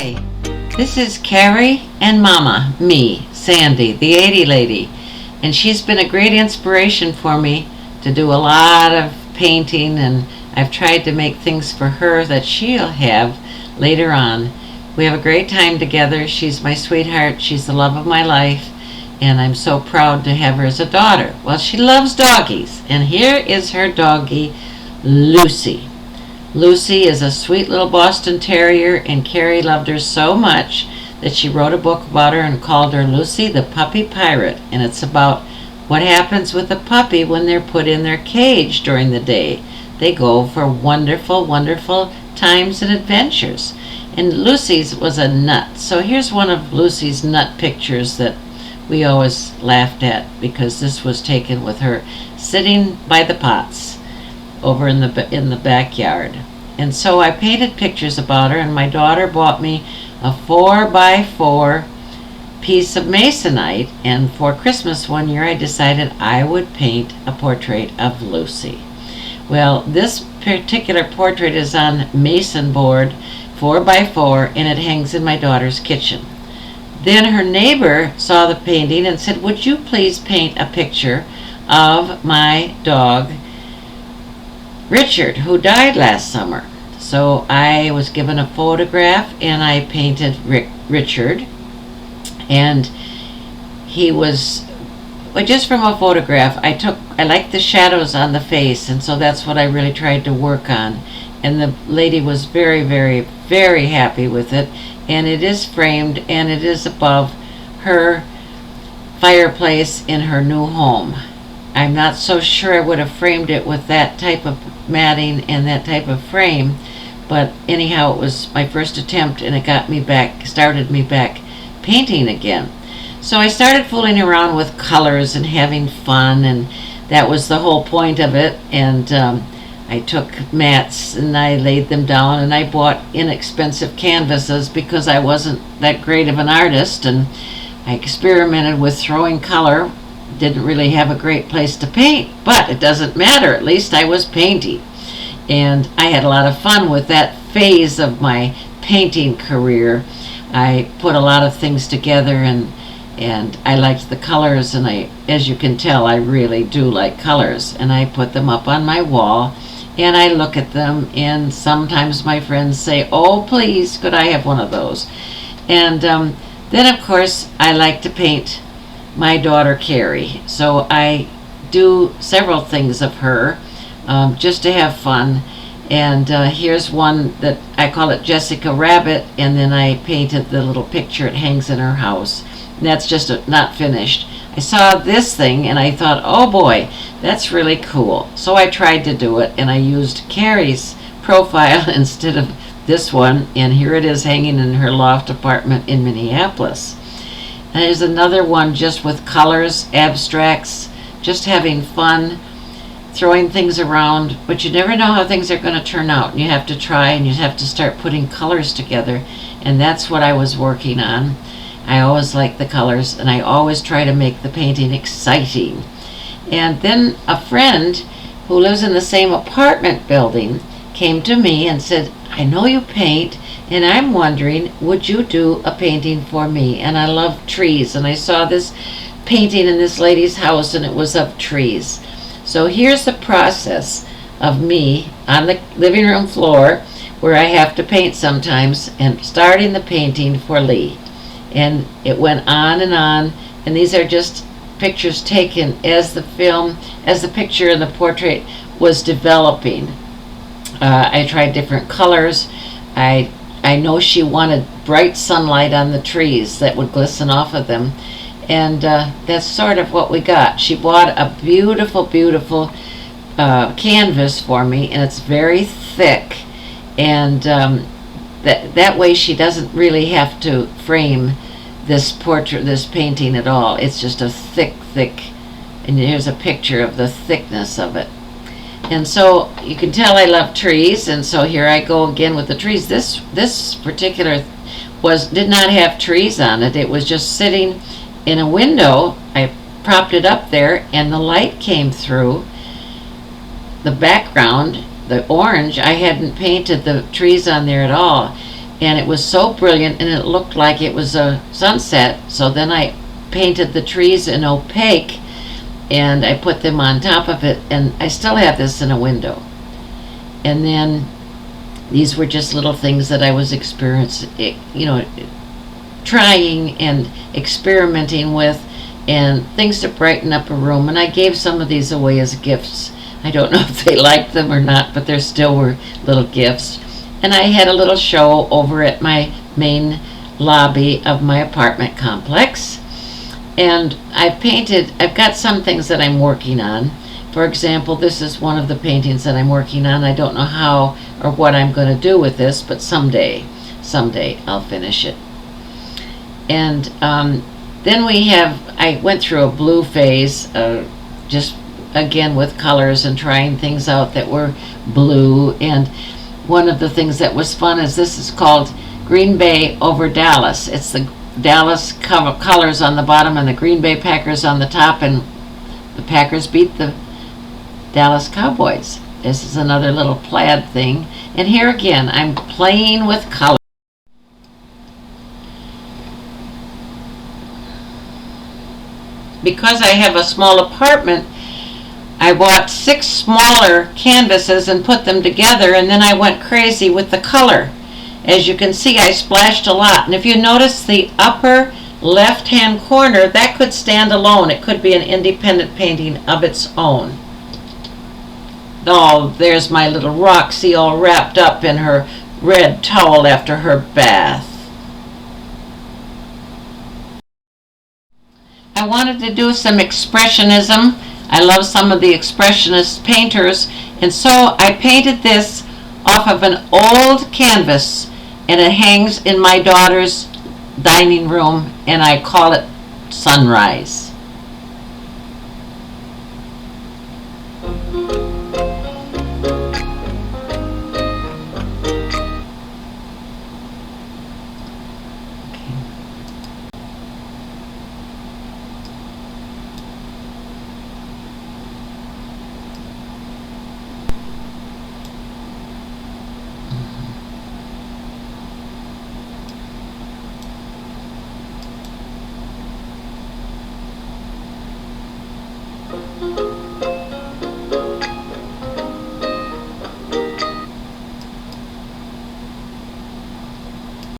Hi, this is Kerry and Mama, me, Sandy, the 80 lady, and she's been a great inspiration for me to do a lot of painting, and I've tried to make things for her that she'll have later on. We have a great time together. She's my sweetheart, she's the love of my life, and I'm so proud to have her as a daughter. Well, she loves doggies, and here is her doggie, Lucy. Lucy is a sweet little Boston Terrier, and Kerry loved her so much that she wrote a book about her and called her Lucy the Puppy Pirate. And it's about what happens with a puppy when they're put in their cage during the day. They go for wonderful, wonderful times and adventures. And Lucy's was a nut. So here's one of Lucy's nut pictures that we always laughed at, because this was taken with her sitting by the pots over in the backyard. And so I painted pictures about her, and my daughter bought me a 4x4 piece of masonite, and for Christmas one year I decided I would paint a portrait of Lucy. Well, this particular portrait is on mason board 4x4, and it hangs in my daughter's kitchen. Then her neighbor saw the painting and said, "Would you please paint a picture of my dog Richard, who died last summer?" So I was given a photograph, and I painted Richard, and he was, well, just from a photograph I liked the shadows on the face, and so that's what I really tried to work on. And the lady was very, very, very happy with it, and it is framed, and it is above her fireplace in her new home. I'm not so sure I would have framed it with that type of matting and that type of frame, but anyhow, it was my first attempt, and it started me back painting again. So I started fooling around with colors and having fun, and that was the whole point of it. And I took mats and I laid them down, and I bought inexpensive canvases because I wasn't that great of an artist, and I experimented with throwing color. Didn't really have a great place to paint, but it doesn't matter, at least I was painting. And I had a lot of fun with that phase of my painting career. I put a lot of things together, and I liked the colors, and as you can tell, I really do like colors, and I put them up on my wall, and I look at them, and sometimes my friends say, "Oh, please, could I have one of those?" And then of course I like to paint my daughter Kerry, so I do several things of her just to have fun. And here's one that I call it Jessica Rabbit, and then I painted the little picture. It hangs in her house, and that's just not finished. I saw this thing and I thought, oh boy, that's really cool, so I tried to do it, and I used Kerry's profile instead of this one, and here it is hanging in her loft apartment in Minneapolis. And there's another one just with colors, abstracts, just having fun, throwing things around, but you never know how things are going to turn out. You have to try, and you have to start putting colors together, and that's what I was working on. I always like the colors, and I always try to make the painting exciting. And then a friend who lives in the same apartment building came to me and said, "I know you paint, and I'm wondering, would you do a painting for me?" And I love trees, and I saw this painting in this lady's house, and it was of trees. So here's the process of me on the living room floor, where I have to paint sometimes, and starting the painting for Lee. And it went on, and these are just pictures taken as the picture in the portrait was developing. I tried different colors. I know she wanted bright sunlight on the trees that would glisten off of them, and that's sort of what we got. She bought a beautiful, beautiful canvas for me, and it's very thick, and that way she doesn't really have to frame this painting at all. It's just a thick, and here's a picture of the thickness of it. And so you can tell I love trees, and so here I go again with the trees. This particular did not have trees on it. It was just sitting in a window. I propped it up there, and the light came through the background, the orange. I hadn't painted the trees on there at all, and it was so brilliant, and it looked like it was a sunset. So then I painted the trees in opaque, and I put them on top of it, and I still have this in a window. And then these were just little things that I was experiencing, trying and experimenting with, and things to brighten up a room. And I gave some of these away as gifts. I don't know if they liked them or not, but there still were little gifts. And I had a little show over at my main lobby of my apartment complex. And I've got some things that I'm working on. For example, this is one of the paintings that I'm working on. I don't know how or what I'm going to do with this, but someday I'll finish it. And then I went through a blue phase, just again with colors and trying things out that were blue. And one of the things that was fun is this is called Green Bay over Dallas. It's the Dallas colors on the bottom and the Green Bay Packers on the top, and the Packers beat the Dallas Cowboys. This is another little plaid thing. And here again, I'm playing with color. Because I have a small apartment, I bought 6 smaller canvases and put them together, and then I went crazy with the color. As you can see, I splashed a lot. And if you notice the upper left-hand corner, that could stand alone. It could be an independent painting of its own. Oh, there's my little Roxy all wrapped up in her red towel after her bath. I wanted to do some expressionism. I love some of the expressionist painters, and so I painted this off of an old canvas, and it hangs in my daughter's dining room, and I call it Sunrise.